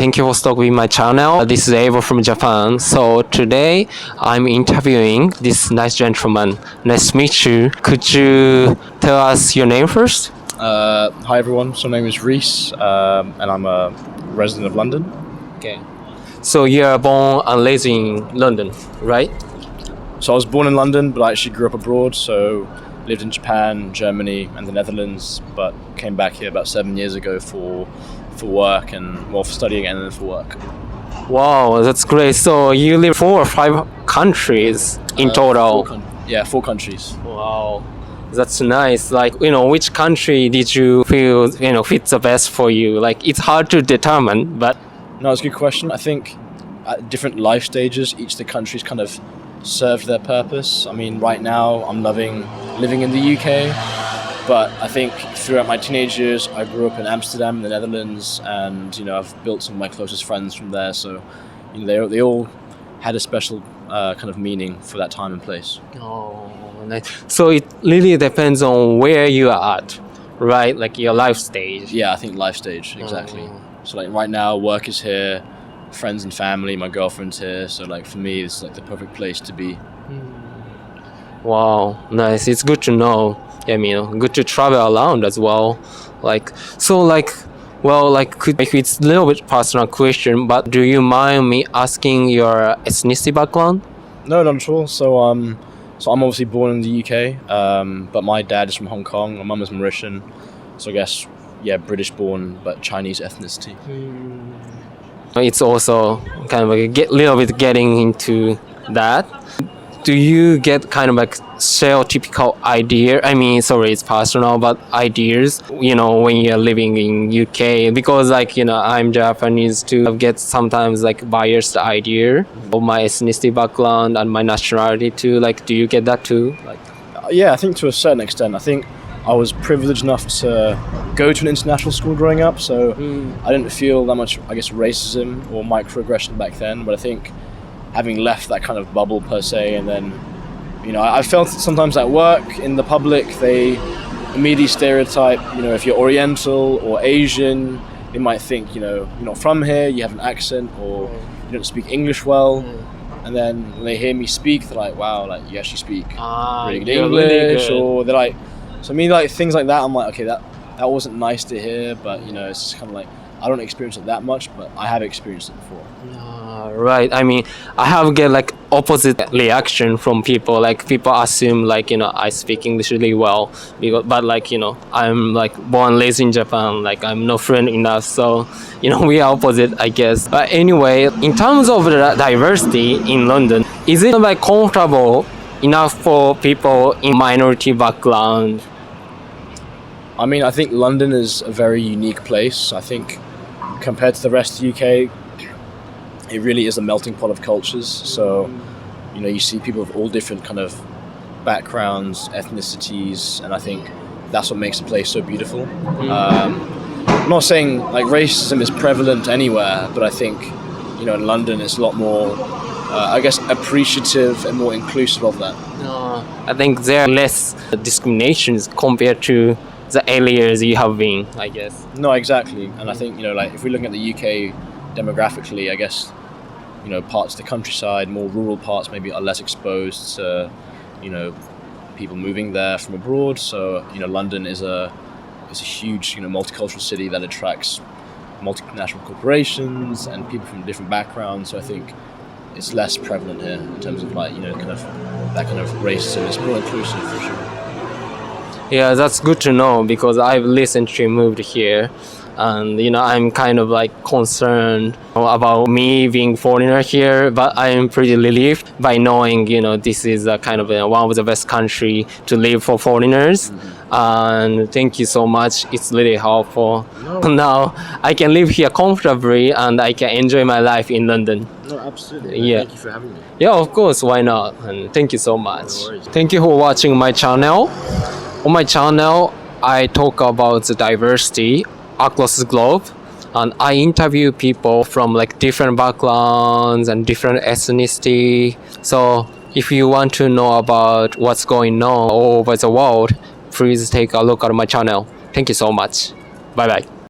thank you for stopping with my channel. This is Ava from Japan. So today I'm interviewing this nice gentleman. Nice to meet you. Could you tell us your name first? Hi everyone, so my name is Reece, and I'm a resident of London. Okay. So you are born and raised in London, right? So I was born in London, but I actually grew up abroad, so lived in Japan, Germany and the Netherlands, but came back here about 7 years ago for work and for studying and then for work. Wow, that's great. So you live 4 or 5 countries in total? 4 countries. Wow, that's nice. Like, which country did you feel, fits the best for you? Like, it's hard to determine, but... No, it's a good question. I think at different life stages, each of the countries kind of served their purpose. I mean, right now I'm loving living in the UK, but I think throughout my teenage years, I grew up in Amsterdam, in the Netherlands, and I've built some of my closest friends from there. So, they all had a special kind of meaning for that time and place. Oh, nice. So it really depends on where you are at, right? Like your life stage. Yeah, I think life stage, exactly. So like right now, work is here, friends and family, my girlfriend's here. So like for me, it's like the perfect place to be. Wow, nice. It's good to know. I mean, good to travel around as well. Like, so like, well, like, it's a little bit personal question, but do you mind me asking your ethnicity background? No, not at all. So I'm obviously born in the UK, but my dad is from Hong Kong. My mum is Mauritian, so I guess British born but Chinese ethnicity. It's also kind of like little bit getting into that. Do you get kind of like stereotypical idea? I mean, sorry, it's personal, but ideas, when you're living in UK, because like, I'm Japanese too, I get sometimes like biased idea of my ethnicity background and my nationality too. Like, do you get that too? Like, yeah, I think to a certain extent. I think I was privileged enough to go to an international school growing up, so I didn't feel that much, I guess, racism or microaggression back then. But I think having left that kind of bubble per se, and then, I felt sometimes at work, in the public, they immediately stereotype, if you're Oriental or Asian, they might think, you're not from here, you have an accent, or you don't speak English well. And then when they hear me speak, they're like, wow, like you actually speak really good English, really good. or they're like, so I mean, like things like that, I'm like, okay, that wasn't nice to hear, but it's just kind of like, I don't experience it that much, but I have experienced it before. Right. I mean, I have get like opposite reaction from people. Like people assume like, I speak English really well, but like, I'm like born and raised in Japan, like I'm not fluent enough. So, we are opposite, I guess. But anyway, in terms of the diversity in London, is it like comfortable enough for people in minority background? I mean, I think London is a very unique place. I think compared to the rest of the UK, it really is a melting pot of cultures. So, you see people of all different kind of backgrounds, ethnicities, and I think that's what makes the place so beautiful. I'm not saying like racism is prevalent anywhere, but I think, in London it's a lot more, I guess, appreciative and more inclusive of that. I think there are less discriminations compared to the areas you have been, I guess. No, exactly. And I think, like if we're looking at the UK demographically, I guess, parts of the countryside, more rural parts maybe are less exposed to, people moving there from abroad. So, London is a huge, multicultural city that attracts multinational corporations and people from different backgrounds. So I think it's less prevalent here in terms of like, kind of that kind of racism. It's more inclusive for sure. Yeah, that's good to know because I've recently moved here. And I'm kind of like concerned about me being foreigner here, but I'm pretty relieved by knowing this is a kind of one of the best country to live for foreigners. And thank you so much. It's really helpful. Now I can live here comfortably and I can enjoy my life in London. No, absolutely. Yeah. Thank you for having me. Yeah, of course. Why not? And thank you so much. Thank you for watching my channel. On my channel, I talk about the diversity across the globe, and I interview people from like different backgrounds and different ethnicity. So if you want to know about what's going on all over the world, please take a look at my channel. Thank you so much. Bye bye.